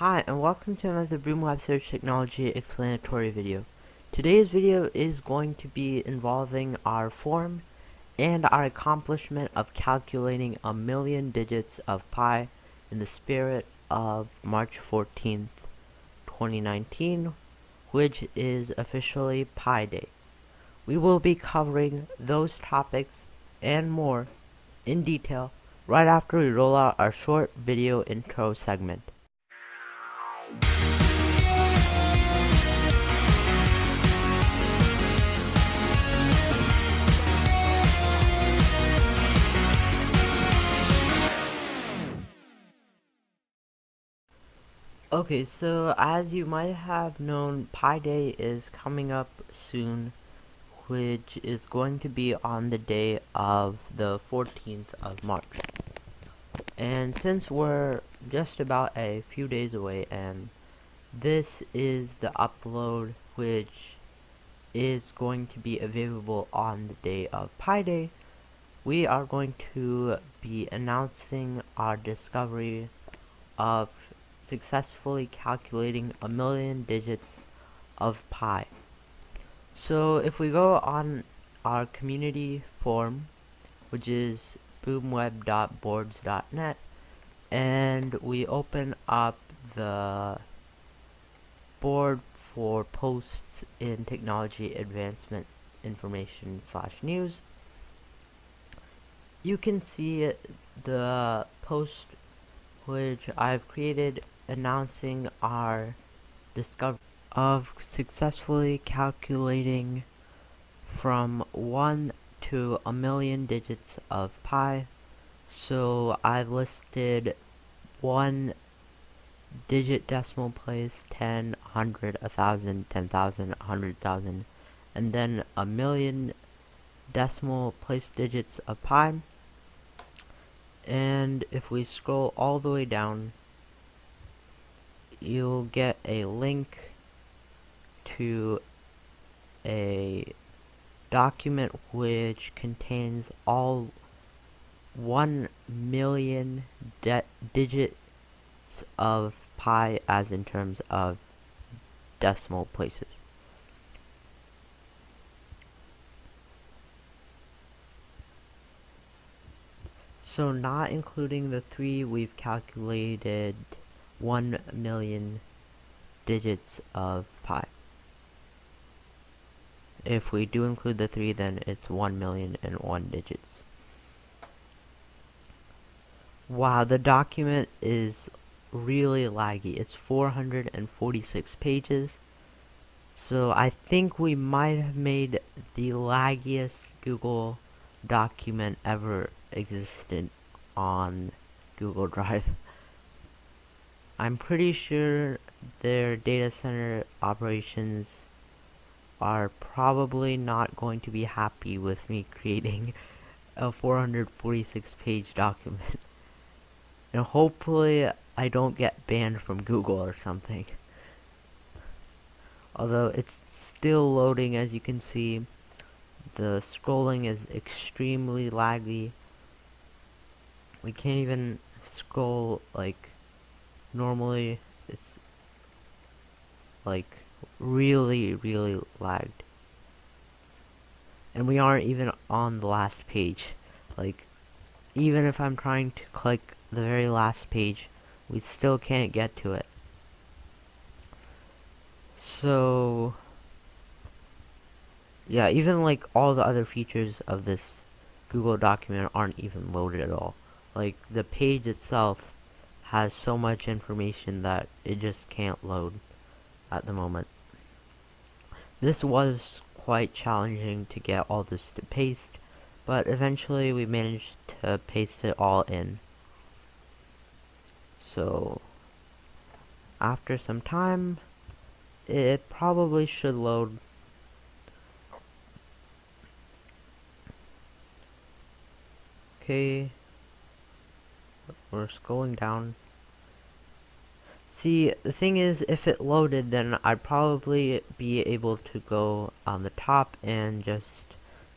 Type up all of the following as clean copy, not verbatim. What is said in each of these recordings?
Hi, and welcome to another Boomwebsearch technology explanatory video. Today's video is going to be involving our form and our accomplishment of calculating 1,000,000 digits of pi in the spirit of March 14th, 2019, which is officially Pi Day. We will be covering those topics and more in detail right after we roll out our short video intro segment. Okay, so as you might have known, Pi Day is coming up soon, which is going to be on the day of the 14th of March. And since we're just about a few days away, and this is the upload which is going to be available on the day of Pi Day, we are going to be announcing our discovery of successfully calculating 1,000,000 digits of pi. So if we go on our community forum, which is boomweb.boards.net, and we open up the board for posts in technology advancement information /news, you can see the post which I've created announcing our discovery of successfully calculating from 1 to 1,000,000 digits of pi. So I've listed 1 digit decimal place, 10, 100, 1,000, 10,000, 100,000, and then 1,000,000 decimal place digits of pi. And if we scroll all the way down, you'll get a link to a document which contains all 1,000,000 digits of pi as in terms of decimal places. So not including the 3, we've calculated 1,000,000 digits of pi. If we do include the 3, then it's 1,000,001 digits. Wow, the document is really laggy. It's 446 pages. So I think we might have made the laggiest Google document ever existed on Google Drive. I'm pretty sure their data center operations are probably not going to be happy with me creating a 446 page document. And hopefully I don't get banned from Google or something. Although it's still loading, as you can see. The scrolling is extremely laggy. We can't even scroll like normally. It's like really lagged. And we aren't even on the last page. Like, even if I'm trying to click the very last page, we still can't get to it. So yeah, even like all the other features of this Google document aren't even loaded at all. Like, the page itself has so much information that it just can't load at the moment. This was quite challenging to get all this to paste, but eventually we managed to paste it all in. So after some time, it probably should load. Okay, we're scrolling down. See, the thing is, if it loaded, then I'd probably be able to go on the top and just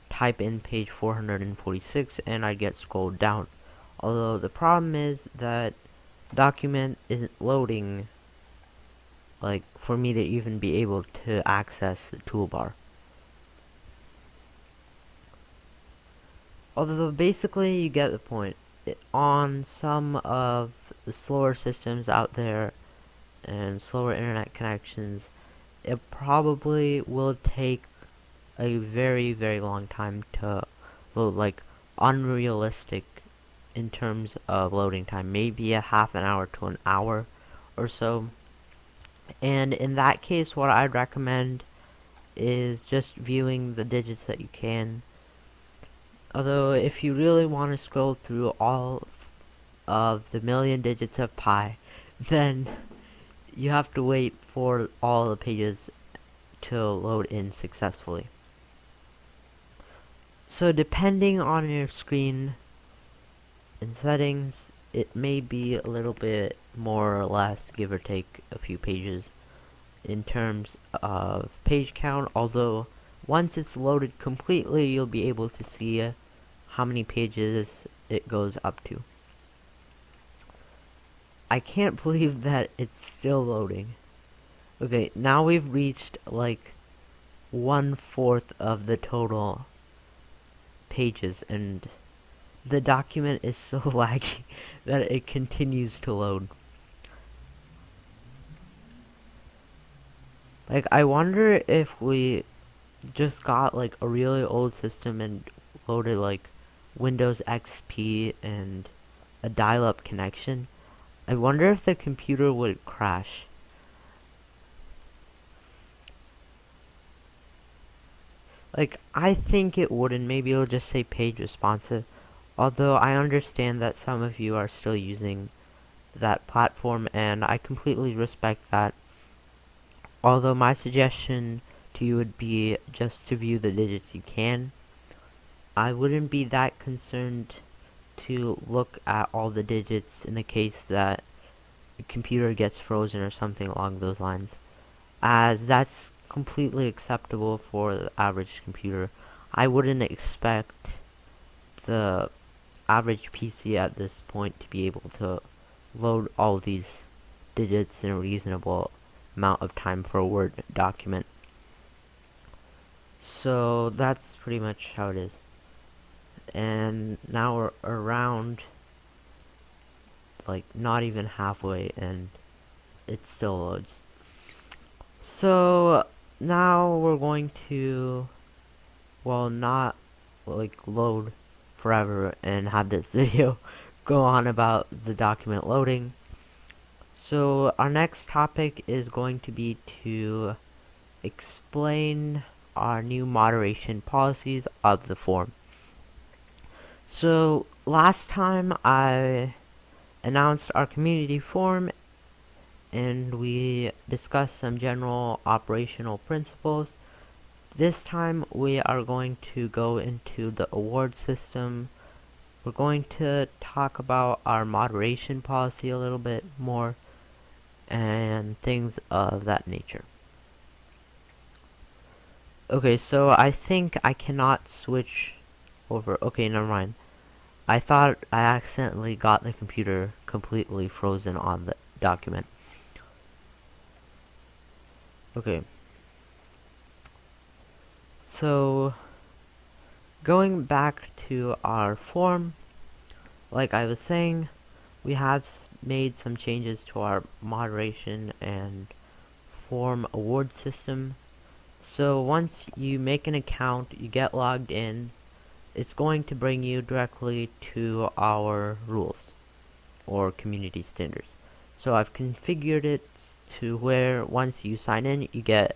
type in page 446 and I'd get scrolled down. Although the problem is that the document isn't loading like for me to even be able to access the toolbar. Although basically you get the point. On some of the slower systems out there and slower internet connections, it probably will take a very, very long time to load, like unrealistic in terms of loading time, maybe a half an hour to an hour or so. And in that case, what I'd recommend is just viewing the digits that you can. Although if you really want to scroll through all of the million digits of pi, then you have to wait for all the pages to load in successfully. So depending on your screen and settings, it may be a little bit more or less, give or take a few pages in terms of page count, although once it's loaded completely, you'll be able to see how many pages it goes up to. I can't believe that it's still loading. Okay, now we've reached like 1/4 of the total pages, and the document is so laggy that it continues to load. Like, I wonder if we just got like a really old system and loaded like Windows XP and a dial-up connection. I wonder if the computer would crash. Like, I think it wouldn't. Maybe it'll just say page responsive. Although I understand that some of you are still using that platform, and I completely respect that. Although my suggestion to you would be just to view the digits you can. I wouldn't be that concerned to look at all the digits in the case that the computer gets frozen or something along those lines, as that's completely acceptable for the average computer. I wouldn't expect the average PC at this point to be able to load all these digits in a reasonable amount of time for a Word document. So that's pretty much how it is. And now we're around like not even halfway, and it still loads. So now we're going to, well, not like load forever and have this video go on about the document loading. So our next topic is going to be to explain our new moderation policies of the form. So last time I announced our community forum and we discussed some general operational principles. This time we are going to go into the award system. We're going to talk about our moderation policy a little bit more and things of that nature. Okay, so I think I cannot switch over. Okay, never mind. I thought I accidentally got the computer completely frozen on the document. Okay. So, going back to our form, like I was saying, we have made some changes to our moderation and form award system. So once you make an account, you get logged in, it's going to bring you directly to our rules or community standards. So I've configured it to where once you sign in, you get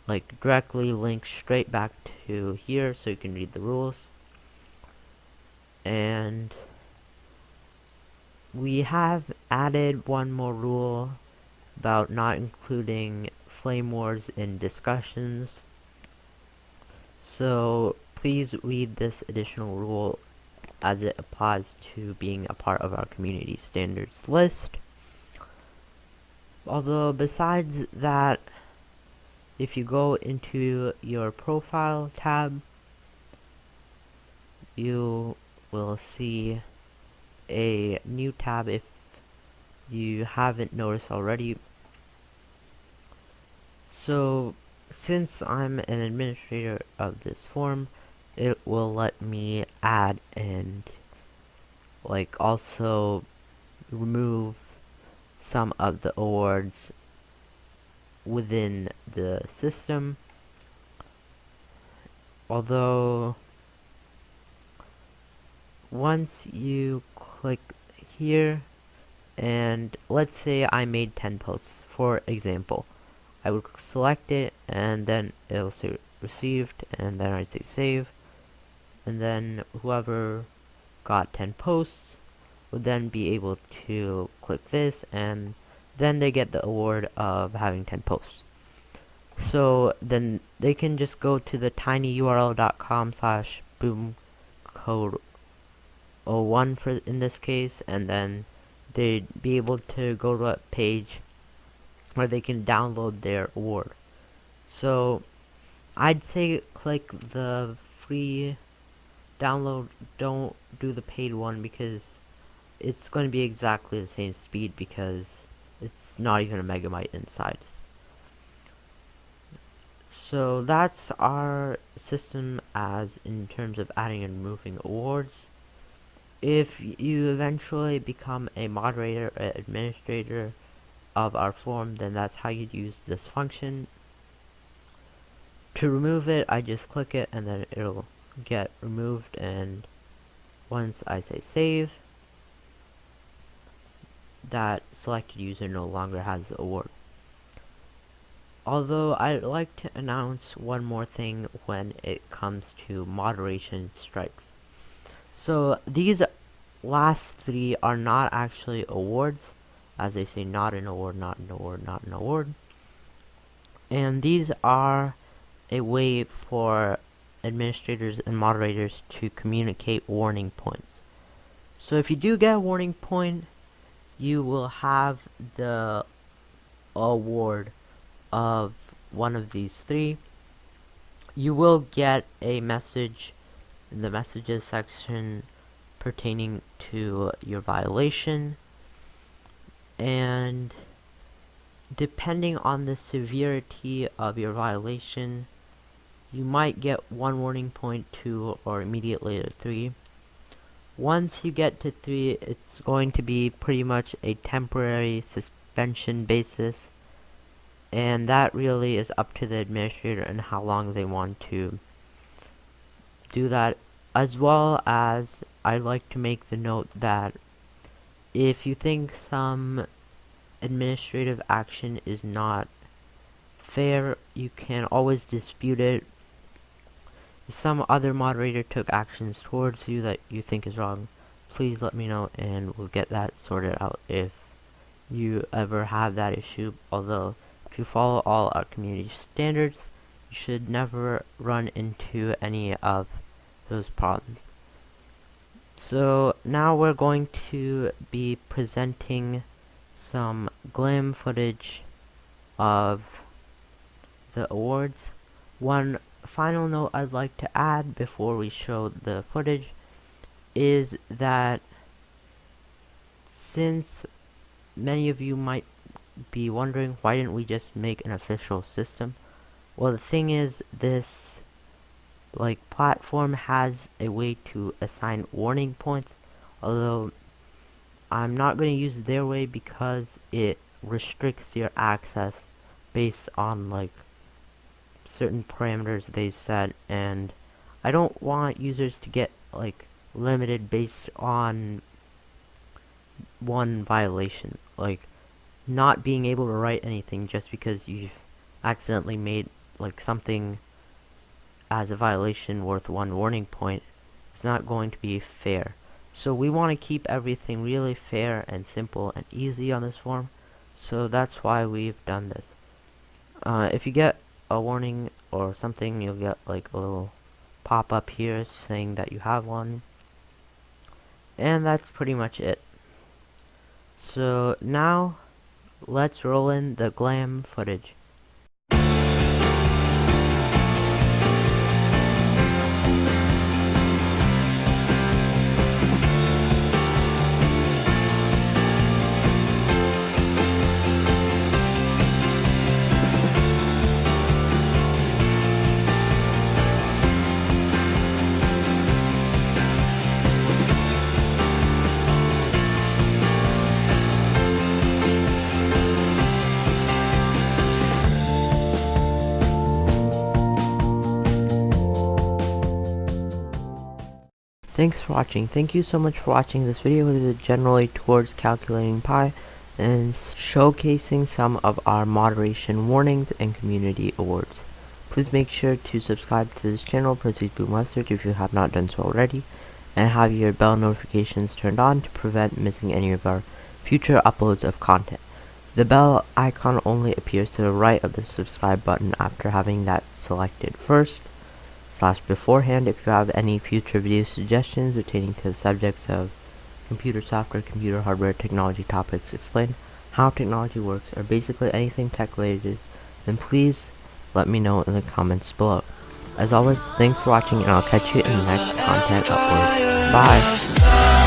like directly linked straight back to here so you can read the rules. And we have added one more rule about not including flame wars in discussions. So please read this additional rule as it applies to being a part of our community standards list. Although besides that, if you go into your profile tab, you will see a new tab if you haven't noticed already. So since I'm an administrator of this form, it will let me add and like also remove some of the awards within the system. Although once you click here, and let's say I made 10 posts, for example, I would select it, and then it'll say received, and then I say save, and then whoever got 10 posts would then be able to click this, and then they get the award of having 10 posts. So then they can just go to the tinyurl.com/boomcode01 for in this case, and then they'd be able to go to a page where they can download their award. So I'd say click the free download, don't do the paid one, because it's going to be exactly the same speed because it's not even a megabyte in size. So that's our system as in terms of adding and removing awards. If you eventually become a moderator or administrator of our form, then that's how you'd use this function. To remove it, I just click it and then it'll get removed, and once I say save, that selected user no longer has the award. Although I'd like to announce one more thing when it comes to moderation strikes. So these last three are not actually awards, as they say not an award, not an award, not an award. And these are a way for administrators and moderators to communicate warning points. So if you do get a warning point, you will have the award of one of these three. You will get a message in the messages section pertaining to your violation, and depending on the severity of your violation, you might get 1 warning point, 2, or immediately later 3. Once you get to 3, it's going to be pretty much a temporary suspension basis, and that really is up to the administrator and how long they want to do that. As well as, I'd like to make the note that if you think some administrative action is not fair, you can always dispute it. If some other moderator took actions towards you that you think is wrong, please let me know and we'll get that sorted out if you ever have that issue. Although, if you follow all our community standards, you should never run into any of those problems. So now we're going to be presenting some glam footage of the awards. One final note I'd like to add before we show the footage is that since many of you might be wondering why didn't we just make an official system, well, the thing is, this platform has a way to assign warning points, although I'm not going to use their way because it restricts your access based on certain parameters they've set, and I don't want users to get limited based on one violation, not being able to write anything just because you've accidentally made something as a violation worth 1 warning point. It's not going to be fair. So we want to keep everything really fair and simple and easy on this form, so that's why we've done this. If you get a warning or something, you'll get a little pop-up here saying that you have one, and that's pretty much it. So now let's roll in the glam footage. thanks for watching. Thank you so much for watching this video. It is generally towards calculating pi and showcasing some of our moderation warnings and community awards. Please make sure to subscribe to this channel, Boomwebsearch, if you have not done so already, and have your bell notifications turned on to prevent missing any of our future uploads of content. The bell icon only appears to the right of the subscribe button after having that selected first. Beforehand, if you have any future video suggestions pertaining to the subjects of computer software, computer hardware, technology topics, explain how technology works, or basically anything tech related, then please let me know in the comments below. As always, thanks for watching, and I'll catch you in the next content upload. Bye!